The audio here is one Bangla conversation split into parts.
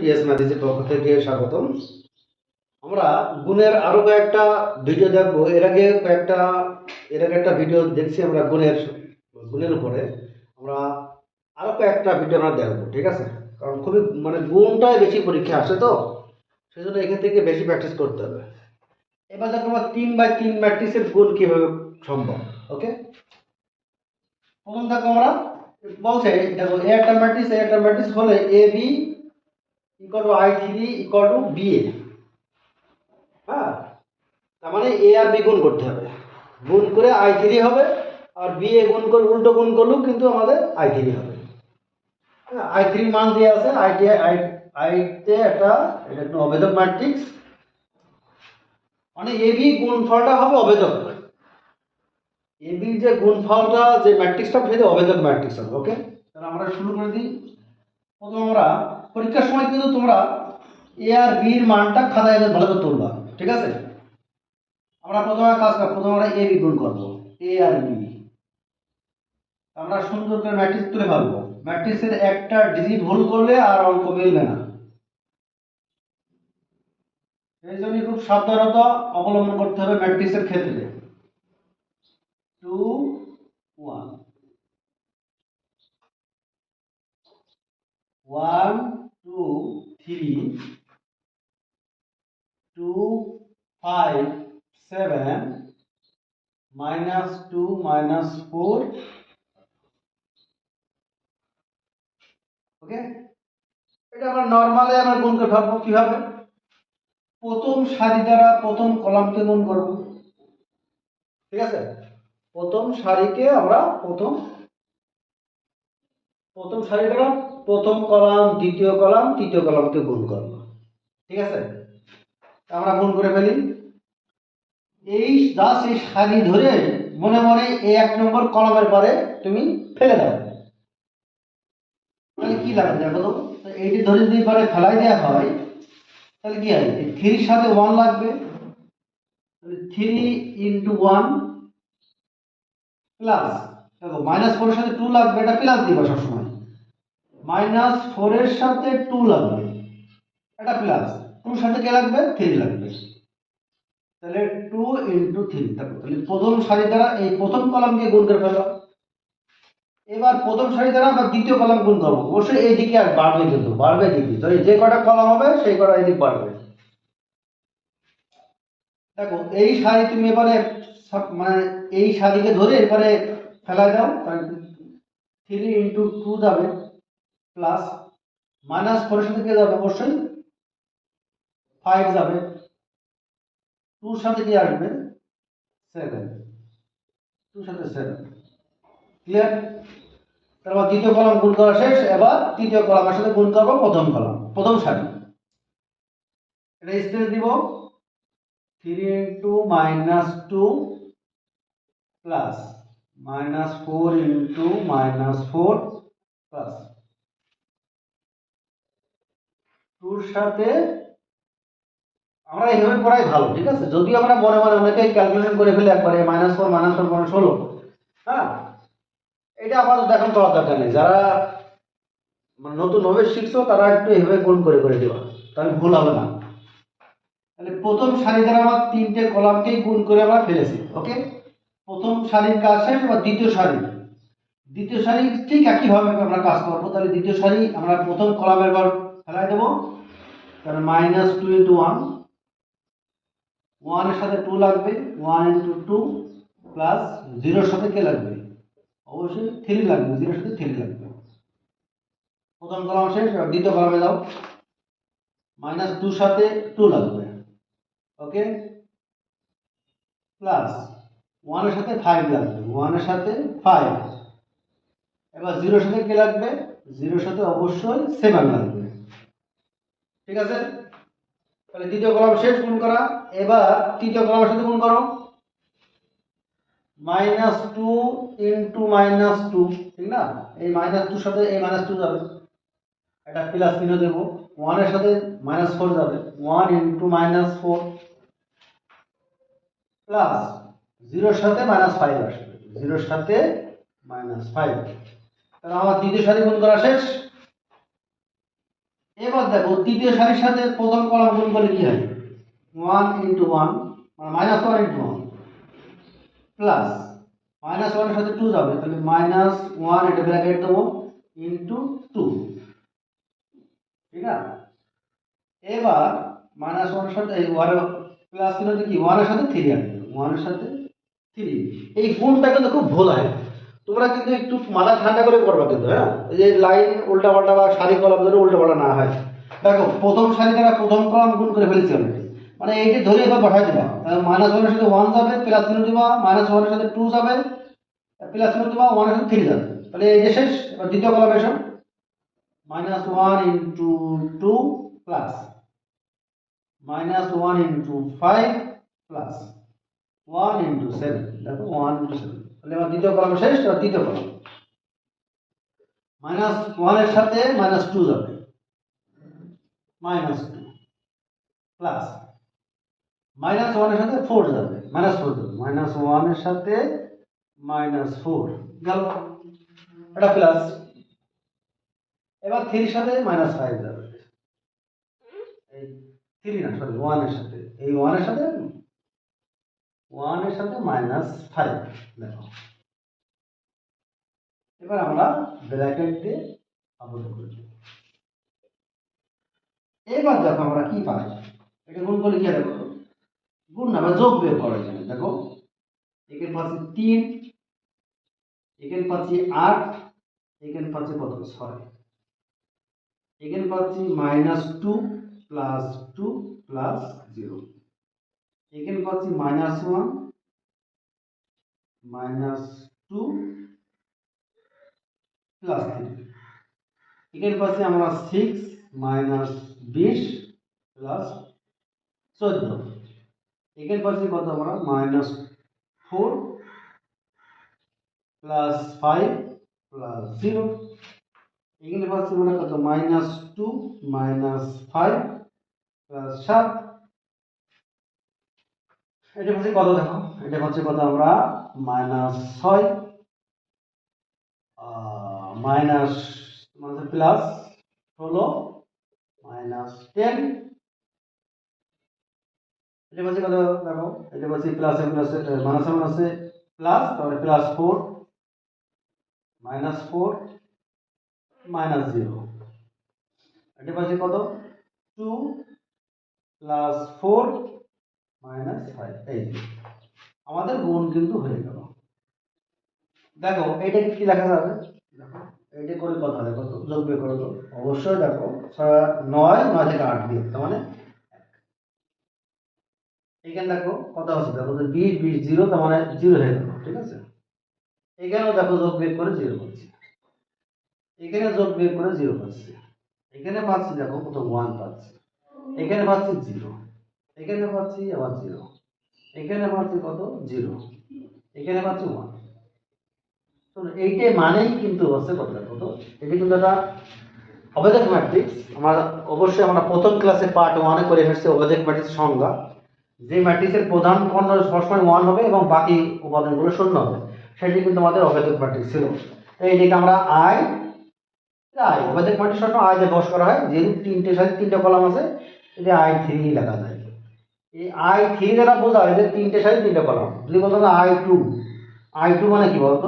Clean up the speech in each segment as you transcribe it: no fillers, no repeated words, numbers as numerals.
পিএস ম্যাথের পক্ষ থেকে স্বাগতম। আমরা গুণের আরো কয়েকটা ভিডিও দেখবো। এর আগে একটা ভিডিও দেখছি আমরা গুণের উপরে। আমরা আরো কয়েকটা ভিডিও আমরা দেখবো, ঠিক আছে? কারণ খুবই গুণটাই বেশি পরীক্ষা আসে, তো সেই জন্য এখান থেকে বেশি প্র্যাকটিস করতে হবে। এবার দেখো আমরা 3/3 ম্যাট্রিক্সের গুণ কিভাবে সম্ভব। ওকে, প্রথম দেখো আমরা বলছে দেখো এ একটা ম্যাট্রিক্স হলে A B equal to I3 equal to BA। হ্যাঁ, তার মানে এ আর বি গুণ করতে হবে, গুণ করে I3 হবে, আর BA গুণ করে উল্টো গুণ করলেও কিন্তু আমাদের I3 হবে। হ্যাঁ, I3 মান দেওয়া আছে, এটা একটা অভেদক ম্যাট্রিক্স, মানে এ বি গুণফলটা হবে অভেদক। এ বি যে গুণফলটা যে ম্যাট্রিক্সটা সেটা অভেদক ম্যাট্রিক্স হবে। ওকে, তাহলে আমরা শুরু করে দিই। প্রথম আমরা পরীক্ষার সময় কিন্তু তোমরা এ আর বি এর মানটা খাতায় ভালো করে তুলবা, ঠিক আছে? আমরা প্রথমে আমরা এ বি গুণ করবো, এ আর বি। আমরা সুন্দর করে ম্যাট্রিক্স তুলে ফেলবো। ম্যাট্রিক্সের একটা ডিজিট ভুল করলে আর অঙ্ক মিলবে না, এই জন্য খুব সাবধানতা অবলম্বন করতে হবে ম্যাট্রিক্সের ক্ষেত্রে। 2 1 1 2 3 2 5 7 -2 -4। ওকে, এটা আমরা নরমালি আমরা গুণ করে ফেলবো। কিভাবে? প্রথম সারি দ্বারা প্রথম কলামকে গুণ করব, ঠিক আছে? প্রথম সারিকে আমরা প্রথম সারি দ্বারা প্রথম কলাম, দ্বিতীয় কলাম, তৃতীয় কলামকে গুণ করব, ঠিক আছে? আমরা গুণ করে ফেলি। এই সারি ধরে মনে মনে এই 1 নম্বর কলামের পরে তুমি ফেলে দাও। তাহলে কি লাগে দেখো তো, এইটি ধরে যদি পরে ফেলাই দেওয়া হয় তাহলে কি হয়? 3 এর সাথে 1 লাগবে, তাহলে 3 × 1 প্লাস, দেখো -4 এর সাথে 2 লাগবে, এটা প্লাস দিবা সবসময়। -4 এর সাথে 2 লাগবে, এটা প্লাস। 2 এর সাথে কে লাগবে? 3 লাগবে। তাহলে 2 × 3। তাহলে প্রথম সারি দ্বারা এই প্রথম কলামকে গুণ করে ফেলো। এবার প্রথম সারি দ্বারা আমরা দ্বিতীয় কলাম গুণ করবো। অবশ্যই এই দিকে আর বাড়বে, কিন্তু বাড়বে দিকে, তো যে কটা কলাম হবে সেই কটা এই দিক বাড়বে। দেখো এই সারি তুমি এবারে এই সারিকে ধরে এবারে ফেলাই দাও। তাহলে 3 × 2 যাবে, প্লাস -4 এর সাথে কে যাবে? অবশ্যই 5 যাবে। 2 এর সাথে কি আসবে? 7। 2 এর সাথে 7। ক্লিয়ার? তারপর দ্বিতীয় কলাম গুণ করা শেষ। এবার তৃতীয় কলামের সাথে গুণ করব প্রথম সারি। এটা স্পেস দিব। 3 × -2 প্লাস -4 × -4 প্লাস 2 এর সাথে আমরা এইভাবে করাই ভালো, ঠিক আছে? যদি আমরা মনে মনে অনেকেই ক্যালকুলেশন করে ফেলে একবারে -4 -4 16। হ্যাঁ, এটা আপাতত এখন করার দরকার নেই। যারা নতুন ভাবে শিখছো তারা একটু এইভাবে গুণ করে করে দিবা, তাহলে ভুল হবে না। তাহলে প্রথম সারি দ্বারা আমরা 3টে কলামকেই গুণ করে আমরা ফেলেছি। ওকে, প্রথম সারির কাজ শেষ। বা দ্বিতীয় সারি ঠিক একইভাবে আমরা কাজ করবো। তাহলে দ্বিতীয় সারি আমরা প্রথম কলামের বার ফেলাই দেবো। তাহলে -2 × 1, 1 এর সাথে 2 লাগবে, 1 × 2 প্লাস 0 এর সাথে কে লাগবে? অবশ্যই 3 লাগবে, 0 এর সাথে 3 লাগবে। প্রথম কলাম শেষ। এবার দ্বিতীয় কলামে যাও। -2 এর সাথে 2 লাগবে, ওকে, প্লাস 1 এর সাথে 5 লাগবে, 1 এর সাথে 5। এবার 0 এর সাথে কে লাগবে? 0 এর সাথে অবশ্যই 7 লাগবে, ঠিক আছে? তাহলে দ্বিতীয় কলাম শেষ গুণ করা। এবার তৃতীয় কলামের সাথে গুণ করো। -2 × -2, ঠিক না? এই -2 এর সাথে এই -2 যাবে, এটা প্লাস চিহ্ন দেব। 1 এর সাথে -4 যাবে, 1 × -4 প্লাস 0 এর সাথে -5 আসবে, 0 এর সাথে -5। তাহলে আমার দ্বিতীয় সারি গুণ করা শেষ। এবার দেখো তৃতীয় সারির সাথে প্রথম কলাম গুণ করলে কি হয়, 1 ইন্টু 1 মানে -1 ইন্টু 1 প্লাস -1 এর সাথে 2 যাবে, তাহলে -1 এটা ব্র্যাকেট দেবো ইন্টু 2, ঠিক আছে। এবার -1 এর সাথে এই 1 প্লাস চিহ্ন কি 1 এর সাথে 3 আসবে, 1 এর সাথে 3। এই গুণটা কিন্তু খুব ভুল হয়, তোমরা কিন্তু একটু মাথা ঠান্ডা করে করবা কিন্তু, হ্যাঁ, এই যে লাইন উল্টা পাল্টা বা সারি কলাম ধরে উল্টা পাল্টা না হয়। দেখো প্রথম সারি দ্বারা প্রথম কলাম গুণ করে ফেলেছি অলরেডি, মানে এইটি ধরে এবার বসাই দিবা, -1 এর সাথে 1 যাবে, প্লাস চিহ্ন দিবা, -1 এর সাথে 2 যাবে, প্লাস চিহ্ন দিবা, 1 এর সাথে 3 যাবে, তাহলে এই যে শেষ। এবার দ্বিতীয় কলাম এসো, -1 into 2 plus -1 into 5 plus 1 into 7, দেখো 1 ইন্টু 7, তাহলে এবার দ্বিতীয় কলাম শেষ। এবার তৃতীয় কলাম, -1 এর সাথে -2 যাবে, -2 প্লাস -1 এর সাথে 4 যাবে, -4 যাবে, -1 এর সাথে -4 গেল, এটা প্লাস। এবার 3 এর সাথে -5 যাবে, এই 3 না সরি 1 এর সাথে, এই 1 এর সাথে -5 দেখো। এবার আমরা ব্র্যাকেট দিয়ে আবদ্ধ করে দেব। এবার দেখো আমরা কি পাই, এটা গুণ করলে কি হবে, গুণ না যোগ বিয়োগ করা যায়, দেখো এখানে পাচ্ছি 3, এখানে পাচ্ছি 8, এখানে পাচ্ছি কত 6, এখানে পাচ্ছি -2 প্লাস 2 প্লাস 0, এখানে পাচ্ছি -1 -2 প্লাস 3, এখানে পাচ্ছি আমরা 6 -20 প্লাস 14, এখানে পাচ্ছি কত আমরা -4 প্লাস 5 প্লাস 0, এখানে পাচ্ছি আমরা কত -2 -5 প্লাস 7, এটা পাচ্ছি কত দেখো, এটা পাচ্ছি কত আমরা -6 মাইনাস মানে প্লাস 16 -10, এটা পাচ্ছি কত দেখো, এটা পাচ্ছি প্লাস প্লাসে মাইনাসে মাইনাসে প্লাস, তারপরে +4 -4 -0, এটা পাচ্ছি কত 2 + 4 -5, এই আমাদের গুণ কিন্তু হয়ে গেল। দেখো এটা কি লেখা যাবে, দেখো এইটা করে কথা দেখো তো, যোগ বিয়োগ করো তো, অবশ্যই দেখো 9 থেকে 8 দিয়ে, তার মানে এখানে দেখো কত আছে, দেখো 20 20 0, তার মানে 0 হয়ে গেল, ঠিক আছে। এখানেও দেখো যোগ বিয়োগ করে 0 পাচ্ছি, এখানে যোগ বিয়োগ করে 0 পাচ্ছি, এখানে পাচ্ছি দেখো কত 1 পাচ্ছি, এখানে পাচ্ছি 0, এখানে পাচ্ছি আবার 0, এখানে পাচ্ছি কত 0, এখানে পাচ্ছি 1। তো এইটাই মানেই কিন্তু হচ্ছে কত কত, এটা কিন্তু একটা অবেজেক্ট ম্যাট্রিক্স। আমরা অবশ্যই আমরা প্রথম ক্লাসে পার্ট 1 এ করে এসেছি অবেজেক্ট ম্যাট্রিক্সের সংজ্ঞা, যে ম্যাট্রিক্সের প্রধান খণ্ড সবসময় 1 হবে এবং বাকি উপাদানগুলো 0 হবে, সেটি কিন্তু আমাদের অবেজেক্ট ম্যাট্রিক্স ছিল। এইটাকে আমরা আই অবেজেক্ট ম্যাট্রিক্স সবসময় আই দিয়ে বস করা হয়, যেহেতু তিনটে কলাম আছে, এটা I3 লেখা যায়। এই I3 দ্বারা বোঝায় যে তিনটে সারি তিনটে কলাম। যদি বলতো I2 মানে কি বলতো,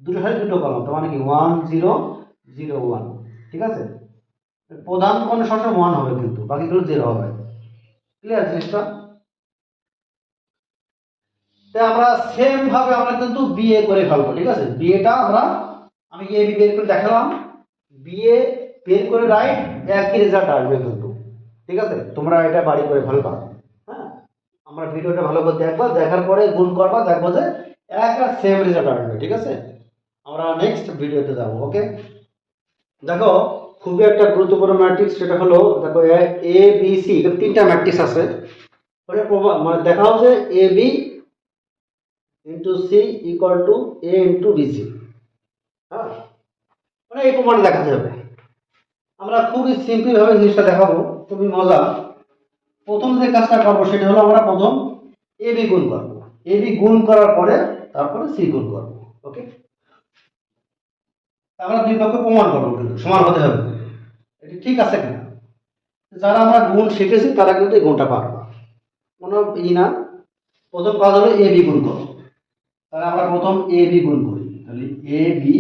দুটো সারি দুটো কলাম, তার মানে কি 1 0 0 1, ঠিক আছে। প্রধান কোণ সবসময় 1 হবে, কিন্তু বাকিগুলো 0 হবে। ক্লিয়ার জিনিসটা? তাই আমরা সেম ভাবে আমরা কিন্তু বিএ করে ফেলবো, ঠিক আছে। বিএটা আমি এ বি বের করে দেখালাম, বিএ বের করে রাইট একই রেজাল্ট আসবে কিন্তু, ঠিক আছে। তোমরা এটা বাড়ি করে ফেলবা, হ্যাঁ। আমরা ভিডিওটা ভালো করে দেখবা, দেখার পরে গুণ করবা, দেখবো যে একটা সেম রেজাল্ট আসবে, ঠিক আছে। আমরা নেক্সট ভিডিওতে যাব, ওকে। দেখো খুবই একটা গুরুত্বপূর্ণ ম্যাট্রিক্স, সেটা হলো দেখো এ বি সি, তিনটা ম্যাট্রিক্স আছে, মানে দেখা হচ্ছে A B into C equal to A into BC, হ্যাঁ, মানে এই প্রমাণে দেখাতে হবে। আমরা খুবই সিম্পল ভাবে জিনিসটা দেখাবো, খুবই মজা। প্রথম যে কাজটা করবো সেটা হলো আমরা প্রথম এ বি গুণ করবো, এ বি গুণ করার পরে তারপরে সি গুণ করবো, ওকে। আমরা দুই পক্ষে প্রমাণ করবো, কিন্তু সমান হতে হবে, এটি ঠিক আছে কিনা। যারা আমরা গুণ শিখেছি তারা কিন্তু এই গুণটা পারবে কোনো না। প্রথম কাজ হলো এ বি গুণ করো। তাহলে আমরা প্রথম এ বি গুণ করি। তাহলে এ বি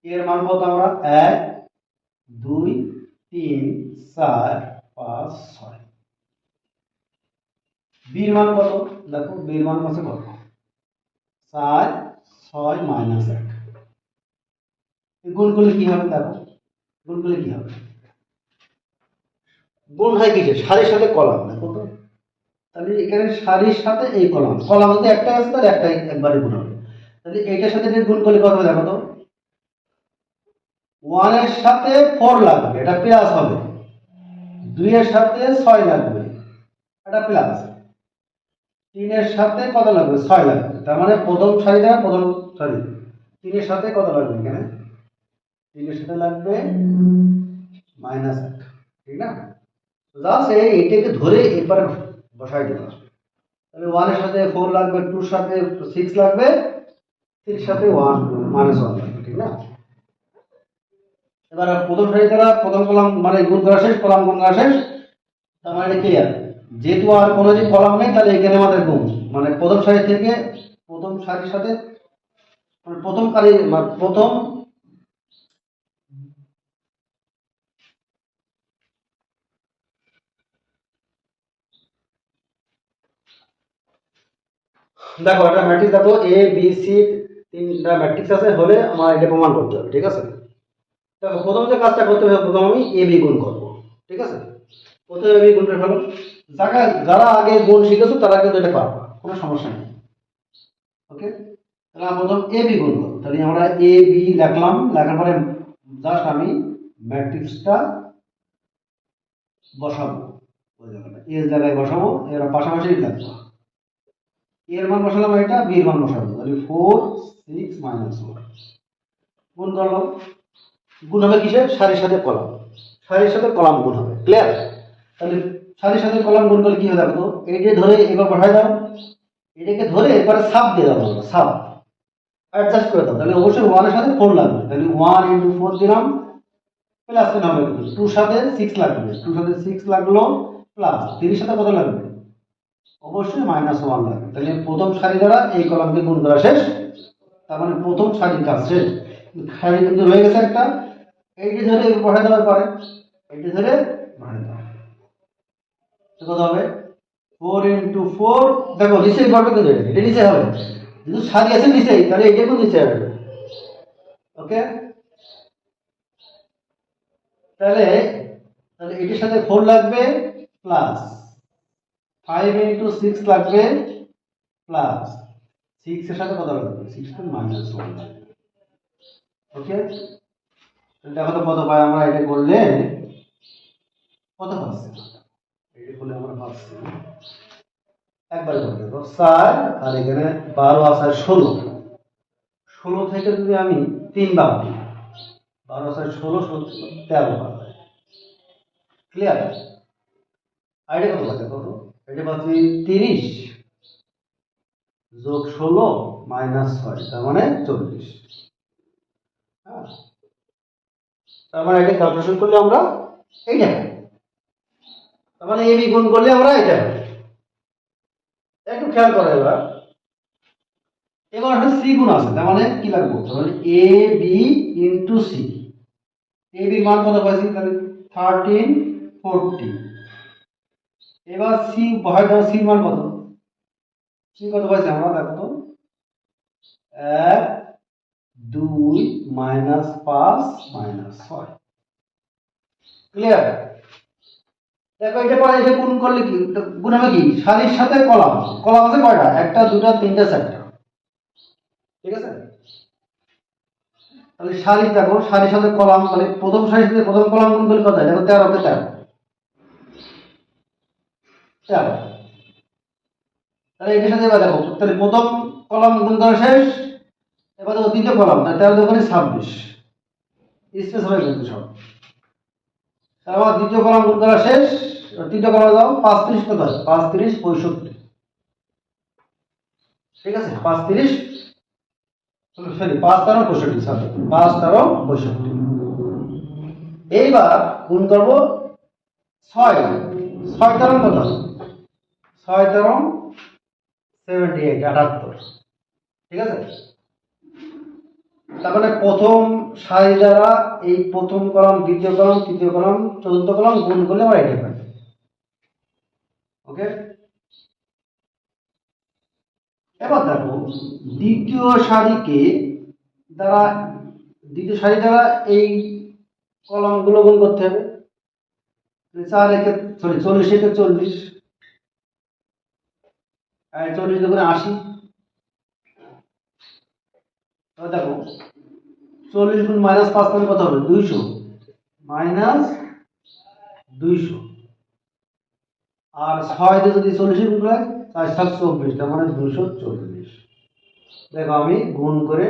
এর মান কত? আমরা 1 2 3 4 5 6। বির মান কত? দেখো বির মান আছে কত? 4 6 মাইনাস 1। গুণ করলে কি হবে? দেখো গুণ করলে কি হবে? গুণ হয় কিসে? সারির সাথে কলাম। দেখো তো, তাহলে এখানে সারির সাথে এই কলাম, কলাম যদি একটা আছে তাহলে একটাই একবারে গুণ হবে। তাহলে এইটার সাথে গুণ করলে কত হবে? দেখো তো, 1 এর সাথে 4 লাগবে, এটা প্লাস হবে। 2 এর সাথে 6 লাগবে, এটা প্লাস। 3 এর সাথে কত লাগবে? 6 লাগবে। তার মানে প্রথম সারিটা প্রথম সারি। 3 এর সাথে কত লাগবে? এখানে 3 এর সাথে লাগবে মাইনাস 1, ঠিক না? জাস্ট এইটাকে ধরে এরপরে বসাই দিলাম। তাহলে 1 এর সাথে 4 লাগবে, 2 এর সাথে 6 লাগবে, 3 এর সাথে 1 মাইনাস 1 লাগবে, ঠিক না? এবার প্রথম সারি দ্বারা প্রথম কলাম মানে গুণ করা শেষ, কলাম গুণ করা শেষ। তার মানে ক্লিয়ার। যেহেতু আর কোনো যদি কলাম নেই তাহলে এখানে আমাদের গুণ মানে প্রথম সারি থেকে প্রথম সারির সাথে মানে প্রথম কারি মানে প্রথম দেখো এটা ম্যাট্রিক্স। দেখো এ বি সি তিনটা ম্যাট্রিক্স আছে, হলে আমার এটা প্রমাণ করতে হবে, ঠিক আছে? দেখো প্রথম যে কাজটা করতে হবে, প্রথম আমি এ বি গুণ করবো, ঠিক আছে? প্রথমে এ বি গুণ করে ফেলো। যারা আগে গুণ শিখেছো তারা কিন্তু এটা পারবা, কোনো সমস্যা নেই। ওকে, তাহলে আমরা প্রথম এ বি গুণ করবো। তাহলে আমরা এ বি লিখলাম, লেখার পরে জাস্ট আমি ম্যাট্রিক্সটা বসাবো, ওই জায়গাটা এর জায়গায় বসাবো, এর পাশাপাশি লিখবো। এর মান বসালাম, এটা বি এর মান বসাবো। তাহলে 4 6 মাইনাস 1 গুণ করলাম। গুণ হবে কিসে? সারির সাথে কলাম, সারির সাথে কলাম গুণ হবে। ক্লিয়ার? তাহলে সারির সাথে কলাম গুণ করলে কি হবে? দেখো এইটা ধরে এবার বসাই দাও, এটাকে ধরে এবারে সাব দিয়ে দাও, সাব অ্যাডজাস্ট করে দাও। তাহলে অবশ্যই 1 এর সাথে 4 লাগবে, তাহলে 1 ইনটু 4 দিলাম, প্লাস চিহ্ন হবে। 2 এর সাথে 6 লাগবে, 2 এর সাথে 6 লাগলো, প্লাস 3 এর সাথে কত লাগবে? অবশ্যই মাইনাস 1 লাগবে। তাহলে প্রথম সারি দ্বারা এই কলামকে গুণ করা শেষ। তার মানে প্রথম সারির কাজ শেষ। সারি কিন্তু রয়ে গেছে একটা, এইটি ধরে বসাই দেওয়ার পরে এইটি ধরে বসাই দেওয়া কত হবে? 4 ইন্টু 4। দেখো নিচেই করবে কিন্তু এটা নিচে হবে, যেহেতু সারি আছে নিচেই, তাহলে এটা কিন্তু নিচে আসবে। ওকে, তাহলে তাহলে এটির সাথে 4 লাগবে, প্লাস 5 ইন্টু 6 লাগবে, প্লাস 6 এর সাথে কত লাগবে? 6 টু মাইনাস 1 লাগবে। ওকে, দেখো তো কত পাই আমরা এটা করলে, কত পাচ্ছি? এটা করলে আমরা পাচ্ছি একবারে করে দেবো 4, আর এখানে 12 আছে 16। 16 থেকে যদি আমি 3 বার দিই, 12 আছে 16, 13 বার। ক্লিয়ার? আর এটা কত পাচ্ছি? কত? এটা পাচ্ছি 30 যোগ 16 মাইনাস 6, তার মানে 40। হ্যাঁ, তার মানে এটা ক্যালকুলেশন করলে আমরা এইটা পাই। তার মানে এ বি গুণ করলে আমরা এটা পাই। একটু খেয়াল করো এবার। এবার একটা সি গুণ আছে, তার মানে কি লাগবে? তাহলে এ B into C. A B মান কত পাইছি? তাহলে 13 40। এবার সি বহাই দাও, সি মান কত? সি কত পাইছি আমরা? দেখো তো 1 2 মাইনাস 5 মাইনাস 6। ক্লিয়ার? দেখো এটা পরে এটা গুণ করলে কি গুণ হবে? কি সারির সাথে কলাম, কলাম আছে কয়টা? একটা দুটা তিনটা চারটা, ঠিক আছে? তাহলে সারি, দেখো সারির সাথে কলাম, তাহলে প্রথম সারির সাথে প্রথম কলাম গুণ করলে কত হয়? দেখো 13 কে 13 13। তাহলে এটার সাথে এবার দেখো, তাহলে প্রথম কলাম গুণ করা শেষ। এবার দেখো দ্বিতীয় কলাম, তাহলে 13 দোকানে 26 স্পেস হবে কিন্তু সব। তারপর দ্বিতীয় কলাম গুণ করা শেষ, তৃতীয় কলাম দাও 5 30 কত হয়? 5 30 65, ঠিক আছে? 5 30 সরি 5 13 65, সরি 5 13 65। এইবার গুণ করবো ছয় ছয় তেরো কত? ছয় তেরো 78 78। ঠিক আছে, তার মানে প্রথম সারি দ্বারা এই প্রথম কলাম, দ্বিতীয় কলাম, তৃতীয় কলাম, চতুর্থ কলাম গুণ করলে আমরা এটা পাই। ওকে, এবার দেখো দ্বিতীয় সারিকে দ্বারা, দ্বিতীয় সারি দ্বারা এই কলামগুলো গুণ করতে হবে। 4 একে সরি 40 একে 40, 40 দুগুণে 80। এবার দেখো 40 গুণ -5 মানে কত হবে? 200, -200। আর 6 দিয়ে যদি 40 গুণ করে 4 7 24, তার মানে 240। দেখো আমি গুণ করে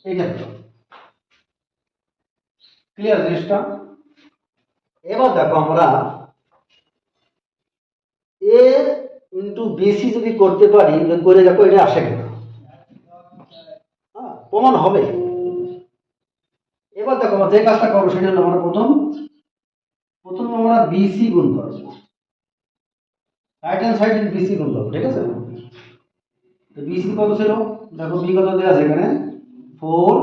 এইটা পেলাম। ক্লিয়ার জিনিসটা? এবার দেখো আমরা এ ইন্টু বিসি যদি করতে পারি, করে দেখো এটা আসে কিনা। হ্যাঁ, প্রমাণ হবে। এবার দেখো আমরা যে কাজটা করবো সেটা হলো আমরা প্রথম আমরা বিসি গুণ করবো, রাইট হ্যান্ড সাইড বিসি গুণ করবো। ঠিক আছে, তো বিসি কত ছিল? দেখো বি কত দেওয়া আছে এখানে 4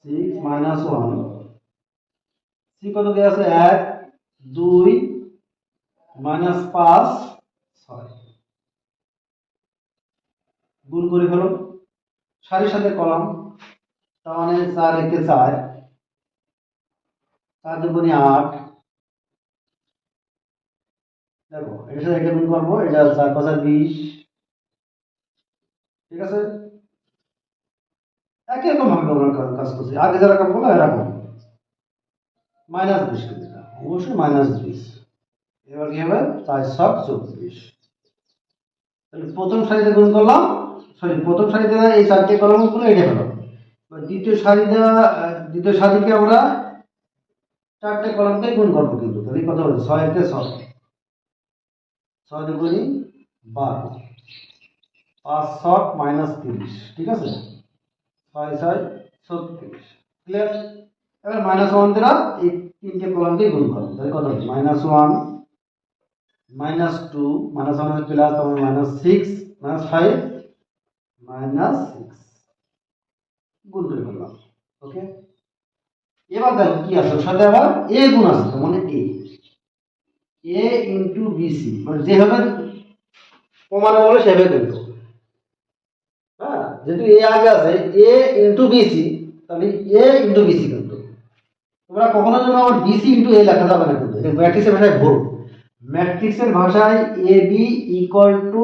6 -1, সি কত দেওয়া আছে 1 2 -5 6। গুণ করে ফেলো সারির সাথে কলাম, তার মানে 4 একে 4, 4 দুগুণে 8। দেখো এটার সাথে এটা গুণ করবো, এটা 4 5 20। ঠিক আছে, একই রকম ভাবে আমরা কাজ করছি, আগে যারা কাজ করলো এরকম -20 কিন্তু অবশ্যই -20। এবার কি হবে 4 7 24। তাহলে প্রথম সারিতে গুণ করলাম, সরি প্রথম সারিতে এই 4টে কলাম গুলো এটা হলো। এবার দ্বিতীয় সারিকে আমরা 4টে কলামকে গুণ করবো কিন্তু। তাহলে কত হবে? 6 একে 6, 6 দুগুণে 12, 5 7 -30। ঠিক আছে, 6 6 36। ক্লিয়ার? এবার -1 দ্বারা এই 3টে কলামকে গুণ করবো। তাহলে কত হবে? -1 -2 -1 প্লাস -6 -5 -6 গুণ করে ফেললাম। ওকে, এবার দেখো কি আছে, ওর সাথে আবার এ গুণ আছে, মানে এ ইন্টু বিসি, মানে যেভাবে প্রমাণে বলে সেভাবে কিন্তু। হ্যাঁ, যেহেতু এ আগে আছে এ ইন্টু বিসি, তাহলে এ ইন্টু বিসি কিন্তু। তোমরা কখনো যেন আবার বিসি ইন্টু এ লেখা যাবে না কিন্তু, এটা ম্যাট্রিক্সের ভাষায় ভুল। ম্যাট্রিক্সের ভাষায় এ B equal two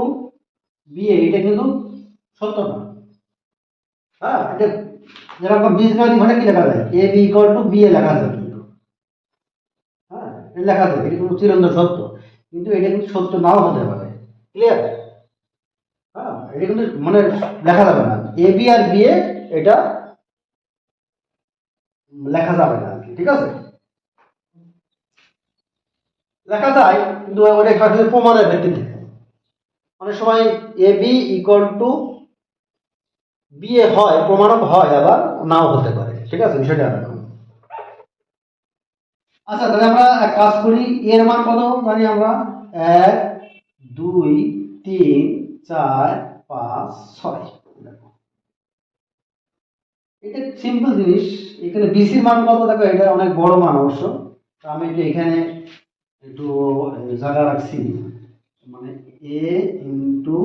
B A, এটা কিন্তু সত্য না। হ্যাঁ, এটা যেরকম বীজগণিত ভাষায় কি লেখা যায়? এ B equal two B A লেখা যায় কিন্তু। হ্যাঁ, এটা লেখা যায়, এটা কিন্তু চিরন্তন সত্য, কিন্তু এটা কিন্তু সত্য নাও হতে পারে। ক্লিয়ার? হ্যাঁ, এটা কিন্তু মানে লেখা যাবে না A B R B A, এটা লেখা যাবে না। ঠিক আছে, লেখা যায় কিন্তু ওটা আসলে প্রমাণের ভিত্তিতে। অনেক সময় এ B equal two B A হয়, প্রমাণক হয়, আবার নাও হতে পারে। ঠিক আছে, বিষয়টা এরকম। আচ্ছা, তাহলে আমরা এক কাজ করি, এর মান কত জানি আমরা? 1 2 3 4 5 6। এটা সিম্পল জিনিস। এখানে বিসির মান কত? দেখো এটা অনেক বড় মান অবশ্য, আমি একটু এখানে একটু জায়গা রাখছি, মানে এ ইন্টু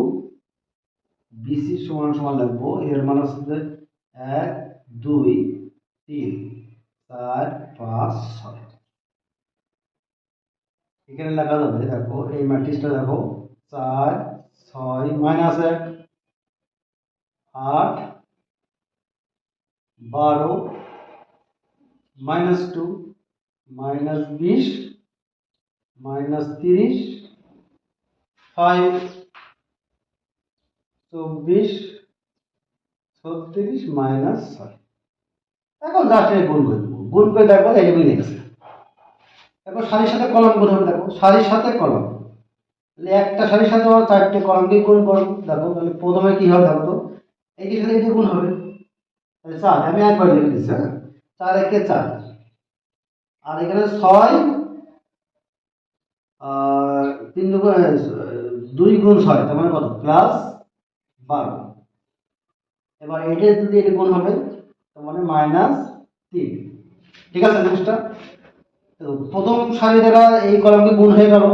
বিসি সমান সমান লিখবো, এর মান হচ্ছে 1 2 3 4 5 6। এখানে লেখা যাবে, দেখো এই ম্যাট্রিক্সটা দেখো 4 6 -1 8 12 -2 -20 -30 5 24 36 -6। এখন জাস্ট গুণ করে দেবো, গুণ করে দেখো এটা মিলে গেছে। দেখো সারির সাথে কলাম গুণ হবে, দেখো সারির সাথে কলাম, তাহলে একটা সারির সাথে আমরা 4টে কলামকে গুণ করবো। দেখো তাহলে প্রথমে কি হবে? দেখো তো এইটির সাথে এটি গুণ হবে, তাহলে 4, আমি একবার লিখে দিচ্ছি। হ্যাঁ, 4 একে 4, আর এখানে 6 আর 2 গুণ 6 তার মানে কত +12। এবার এটা যদি এটা গুণ হবে তার মানে -3। ঠিক আছে নেক্সটটা, তো প্রথম সারি দ্বারা এই কলামটি গুণ হয়ে গেল।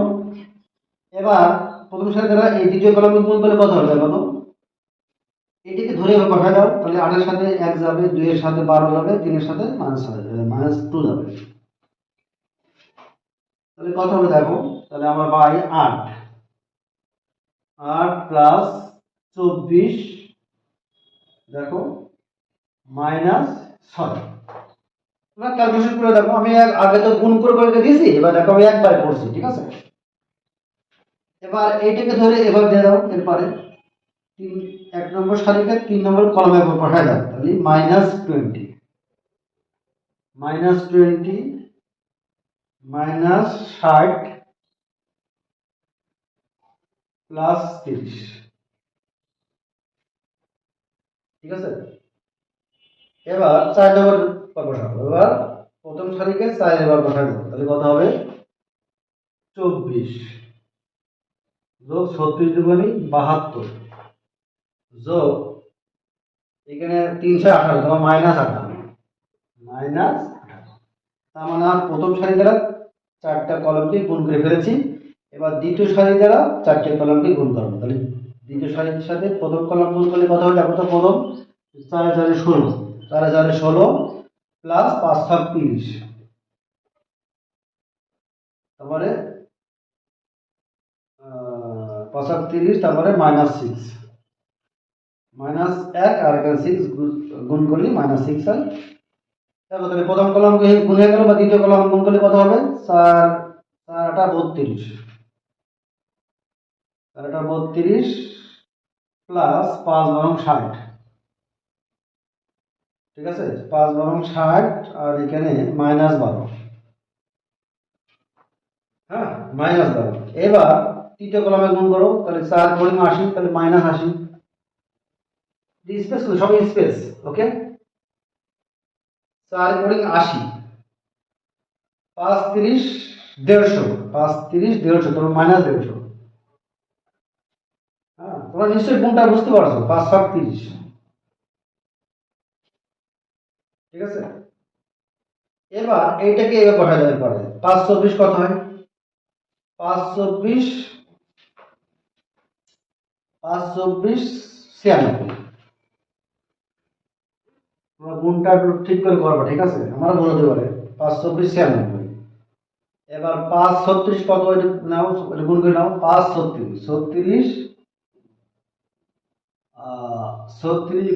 এবার প্রথম সারি দ্বারা এই দ্বিতীয় কলামটি গুণ করলে কত হবে কত, এটিকে ধরে বসা দাও, তাহলে 8 এর সাথে 1 যাবে, 2 এর সাথে 12 যাবে, 3 এর সাথে -2 যাবে। তাহলে কত হবে দেখো, তাহলে আমরা পাই 8 প্লাস 24 দেখো -6। তোমরা ক্যালকুলেশন করে দেখো, আমি আগে তো গুণ করে করে দিয়েছি, এবার দেখো আমি একবার করছি। ঠিক আছে, এবার এইটাকে ধরে এবার দিয়ে দাও, এরপরে 1 নম্বর সারিকে 3 নম্বর কলামে বসায় দাও, তাহলে -20 -20 -60 প্লাস 30। ঠিক আছে, এবার 4 নম্বর বসাবো। এবার প্রথম সারিকে 4 এবার বসায় দেবো, তাহলে কত হবে 24 যোগ 36 দুগুণী 72 যোগ এখানে 318 তোমার -18 তার মানে প্রথম সারি দ্বারা 4টা কলামকে গুণ করে ফেলেছি। এবার দ্বিতীয় সারি দ্বারা 4টে কলামকে গুণ করবো, তাহলে দ্বিতীয় সারির সাথে প্রথম কলাম গুণ করলে কত হবে দেখো তো, প্রথম 4 4 16 প্লাস 5 7 30, তারপরে 5 7 30, তারপরে -6 -1 আর এখানে 6 গুণ করলে -6 হয়। দেখো তাহলে প্রথম কলাম গুণ হয়ে গেল, বা দ্বিতীয় কলাম গুণ করলে কত হবে 4 4 8 32 প্লাস 5 বরং 60। ঠিক আছে, 5 বরং 60 আর এখানে -12। হ্যাঁ -12। এবার তৃতীয় কলামে গুণ করো, তাহলে 4 গুণ 80, তাহলে -80। স্পেস সবই স্পেস। ওকে, 4 গুণ 80 5 30 150 5 30 150, তারপর -150। হ্যাঁ, তোমরা নিশ্চয়ই গুণটা বুঝতে পারছো, 5 7 30। ঠিক আছে, এবার এইটাকে এবার বসাই দেওয়ার পরে 5 24 কত হয়, 5 24 96। তোমরা গুণটা একটু ঠিক করে করবা। ঠিক আছে, আমরা বলে দিতে পারে 5 24 96। এবার 5 36 কত নাও, গুণ করে নাও, 5 36 36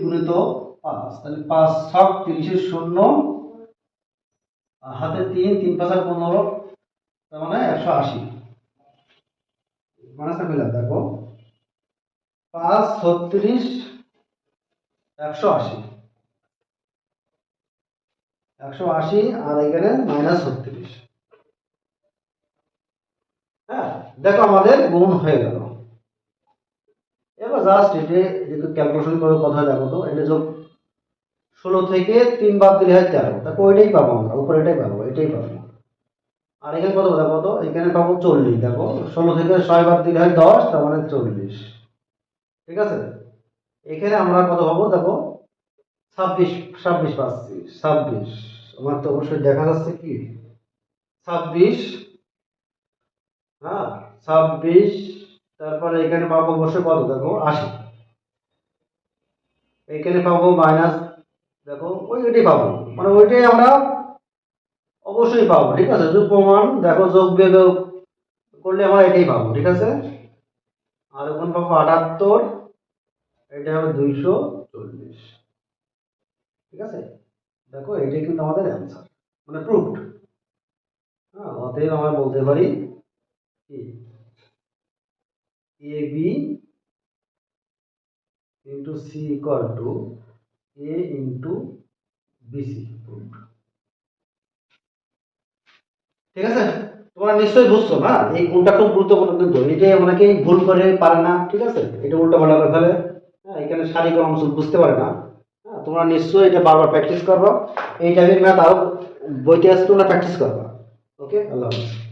গুণিত 5, তাহলে 5 6 30 এর 0 হাতে 3 3 5 15, তার মানে 180। মাইনাসটা পেলাম দেখো, 5 36 180 আর এখানে -36। হ্যাঁ, দেখো আমাদের গুণ হয়ে গেল। এবার জাস্ট এটা যেহেতু ক্যালকুলেশন করে কথা দেখো তো, এটা যোগ 16 থেকে 3 বাদ দিলে হয় 13, দেখো ওইটাই পাবো আমরা, উপরে এটাই পাবো, এটাই পাবো। আর এখানে কত দেখো তো, এখানে পাবো 40, দেখো 16 থেকে 6 বাদ দিলে হয় 10, তার মানে 40। ঠিক আছে, এখানে আমরা কত পাবো দেখো 26 পাচ্ছি। 26 আমার তো অবশ্যই দেখা যাচ্ছে কি 26। হ্যাঁ 26, তারপরে এখানে পাবো অবশ্যই কত দেখো 80, এখানে পাবো মাইনাস, দেখো ওইটাই পাবো, মানে ওইটাই আমরা অবশ্যই পাবো। ঠিক আছে, যদি প্রমাণ দেখো যোগ বিয়োগ করলে আমরা এটাই পাবো। ঠিক আছে, আর ওখানে পাবো 78, এটা হবে 240। ঠিক আছে, দেখো এটাই কিন্তু আমাদের অ্যান্সার, মানে প্রুফড। হ্যাঁ, অতএব আমরা বলতে পারি কি A B into C equal to A into BC. ঠিক আছে, তোমরা নিশ্চয়ই বুঝছো না, এই গুণটা খুব গুরুত্বপূর্ণ, কিন্তু এটা অনেকেই ভুল করে পারে না। ঠিক আছে, এটা উল্টো পাল্টা করে ফেলে। হ্যাঁ, এখানে সারিক অংশ বুঝতে পারে না। হ্যাঁ, তোমরা নিশ্চয়ই এটা বারবার প্র্যাকটিস করবো, এই টাইপের ম্যাথ আরো বইতে আসলে তোমরা প্র্যাকটিস করবা। ওকে, আল্লাহ হাফেজ।